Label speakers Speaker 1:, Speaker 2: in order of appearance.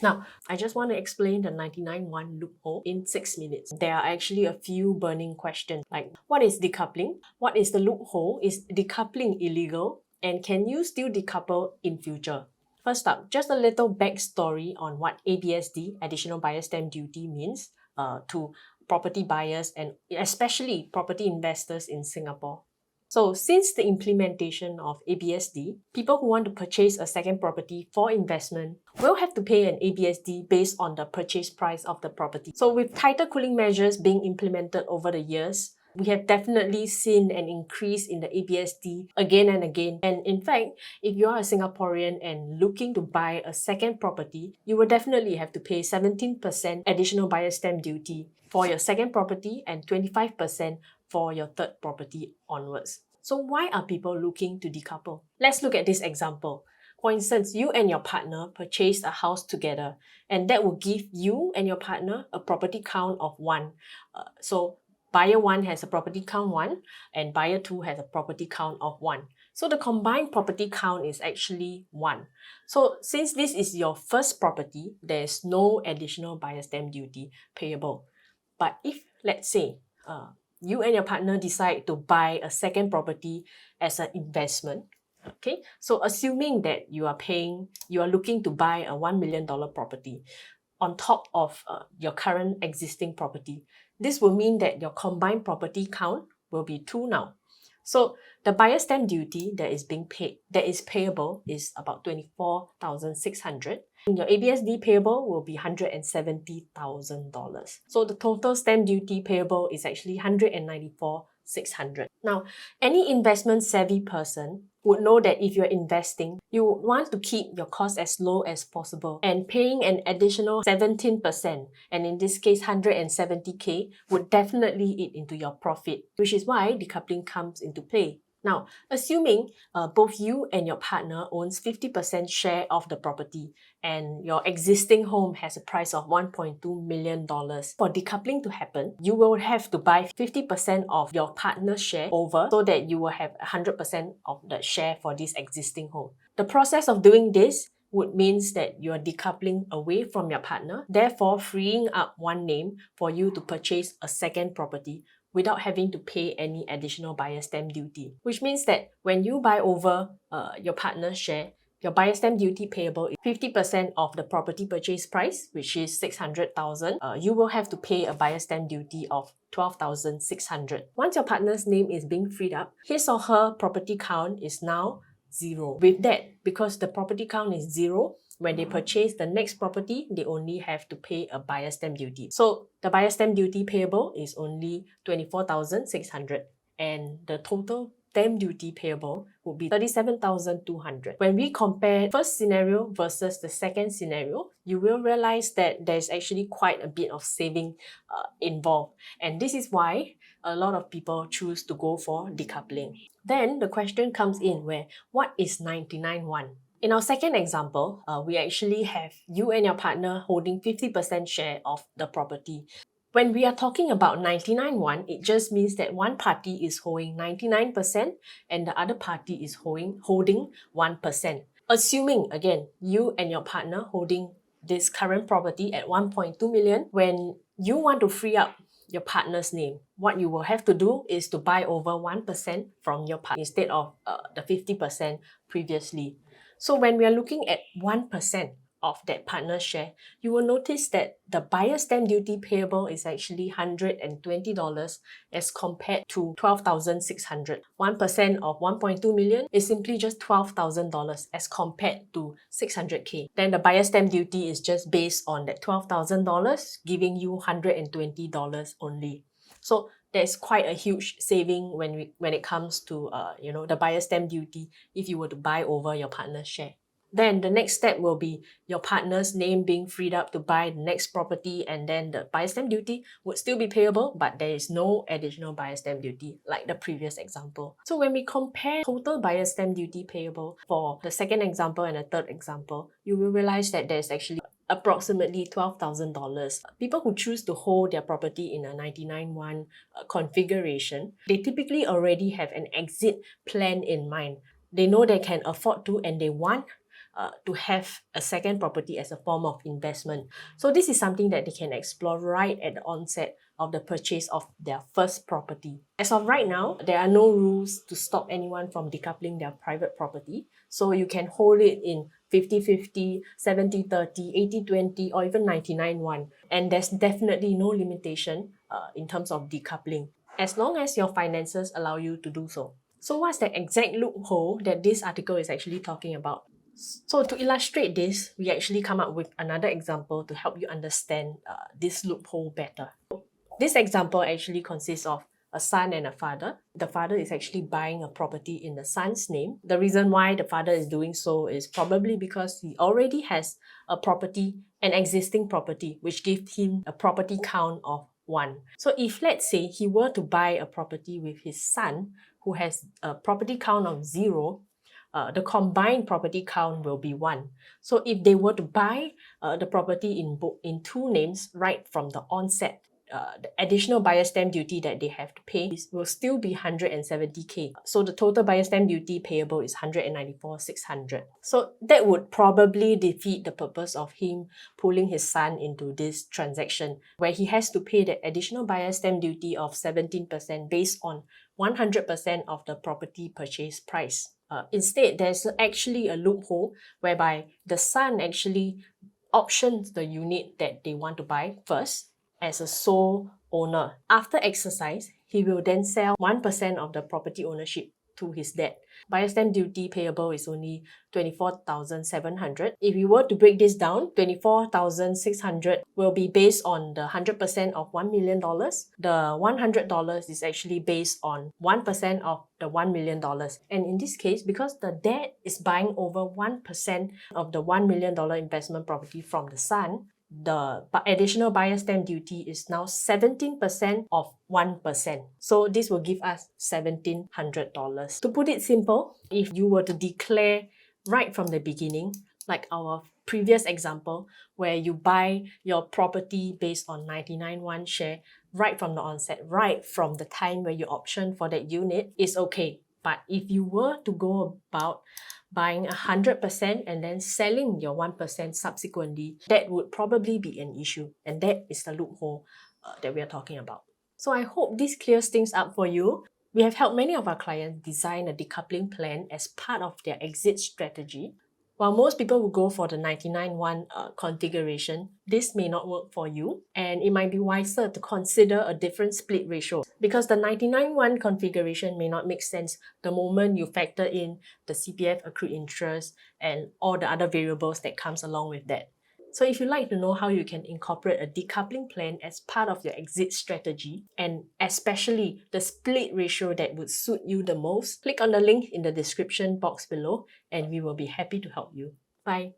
Speaker 1: Now, I just want to explain the 99(1) loophole in 6 minutes. There are actually a few burning questions like, what is decoupling? What is the loophole? Is decoupling illegal? And can you still decouple in future? First up, just a little backstory on what ABSD, Additional Buyer Stamp Duty, means to property buyers and especially property investors in Singapore. So since the implementation of ABSD, people who want to purchase a second property for investment will have to pay an ABSD based on the purchase price of the property. So with tighter cooling measures being implemented over the years, we have definitely seen an increase in the ABSD again and again. And in fact, if you are a Singaporean and looking to buy a second property, you will definitely have to pay 17% additional buyer stamp duty for your second property and 25% for your third property onwards. So why are people looking to decouple? Let's look at this example. For instance, you and your partner purchased a house together, and that will give you and your partner a property count of 1. So buyer 1 has a property count 1 and buyer 2 has a property count of 1. So the combined property count is actually 1. So since this is your first property, there is no additional buyer stamp duty payable. But if, let's say, you and your partner decide to buy a second property as an investment, okay? So assuming that you are looking to buy a $1 million property on top of your current existing property, this will mean that your combined property count will be 2 now. So the buyer stamp duty that is payable is about 24,600. Your ABSD payable will be $170,000. So the total stamp duty payable is actually 194,600. Now, any investment savvy person would know that if you're investing, you want to keep your cost as low as possible, and paying an additional 17%, and in this case 170k, would definitely eat into your profit, which is why decoupling comes into play. Now, assuming both you and your partner owns 50% share of the property and your existing home has a price of $1.2 million, for decoupling to happen, you will have to buy 50% of your partner's share over so that you will have 100% of the share for this existing home. The process of doing this would means that you are decoupling away from your partner, therefore freeing up one name for you to purchase a second property without having to pay any additional buyer stamp duty. Which means that when you buy over your partner's share, your buyer stamp duty payable is 50% of the property purchase price, which is 600,000. You will have to pay a buyer stamp duty of 12,600. Once your partner's name is being freed up, his or her property count is now 0. With that, because the property count is 0, when they purchase the next property, they only have to pay a buyer stamp duty. So the buyer stamp duty payable is only 24,600, and the total stamp duty payable would be 37,200. When we compare first scenario versus the second scenario, you will realize that there's actually quite a bit of saving involved. And this is why a lot of people choose to go for decoupling. Then the question comes in where, what is 99(1)? In our second example, we actually have you and your partner holding 50% share of the property. When we are talking about 99(1), it just means that one party is holding 99% and the other party is holding 1%. Assuming, again, you and your partner holding this current property at 1.2 million, when you want to free up your partner's name, what you will have to do is to buy over 1% from your partner instead of the 50% previously. So when we are looking at 1% of that partner's share, you will notice that the buyer stamp duty payable is actually $120 as compared to 12,600. 1% of 1.2 million is simply just $12,000 as compared to 600k. Then the buyer stamp duty is just based on that $12,000, giving you $120 only. So there's quite a huge saving when it comes to the buyer stamp duty if you were to buy over your partner's share. Then the next step will be your partner's name being freed up to buy the next property, and then the buyer stamp duty would still be payable, but there is no additional buyer stamp duty like the previous example. So when we compare total buyer stamp duty payable for the second example and the third example, you will realize that there's actually approximately $12,000. People who choose to hold their property in a 99(1) configuration, they typically already have an exit plan in mind. They know they can afford to and they want to have a second property as a form of investment. So this is something that they can explore right at the onset of the purchase of their first property. As of right now, there are no rules to stop anyone from decoupling their private property. So you can hold it in 50-50, 70-30, 80-20, or even 99-1. And there's definitely no limitation in terms of decoupling, as long as your finances allow you to do so. So what's the exact loophole that this article is actually talking about? So to illustrate this, we actually come up with another example to help you understand this loophole better. This example actually consists of a son and a father. The father is actually buying a property in the son's name. The reason why the father is doing so is probably because he already has a property, an existing property, which gives him a property count of 1. So if, let's say, he were to buy a property with his son, who has a property count of 0, the combined property count will be 1. So if they were to buy the property in 2 names right from the onset, the additional buyer stamp duty that they have to pay will still be 170k. So the total buyer stamp duty payable is 194,600. So that would probably defeat the purpose of him pulling his son into this transaction, where he has to pay the additional buyer stamp duty of 17% based on 100% of the property purchase price. Instead, there's actually a loophole whereby the son actually options the unit that they want to buy first as a sole owner. After exercise, he will then sell 1% of the property ownership to his dad. Buyer stamp duty payable is only 24,700. If you were to break this down, 24,600 will be based on the 100% of $1 million. The $100 is actually based on 1% of the $1 million. And in this case, because the dad is buying over 1% of the $1 million investment property from the son, the additional buyer stamp duty is now 17% of 1%. So this will give us $1,700. To put it simple, if you were to declare right from the beginning, like our previous example, where you buy your property based on 99.1 share right from the onset, right from the time where you option for that unit, is okay. But if you were to go about buying 100% and then selling your 1% subsequently, that would probably be an issue. And that is the loophole that we are talking about. So I hope this clears things up for you. We have helped many of our clients design a decoupling plan as part of their exit strategy. While most people will go for the 99.1 configuration, this may not work for you, and it might be wiser to consider a different split ratio, because the 99.1 configuration may not make sense the moment you factor in the CPF accrued interest and all the other variables that comes along with that. So if you'd like to know how you can incorporate a decoupling plan as part of your exit strategy, and especially the split ratio that would suit you the most, click on the link in the description box below and we will be happy to help you. Bye!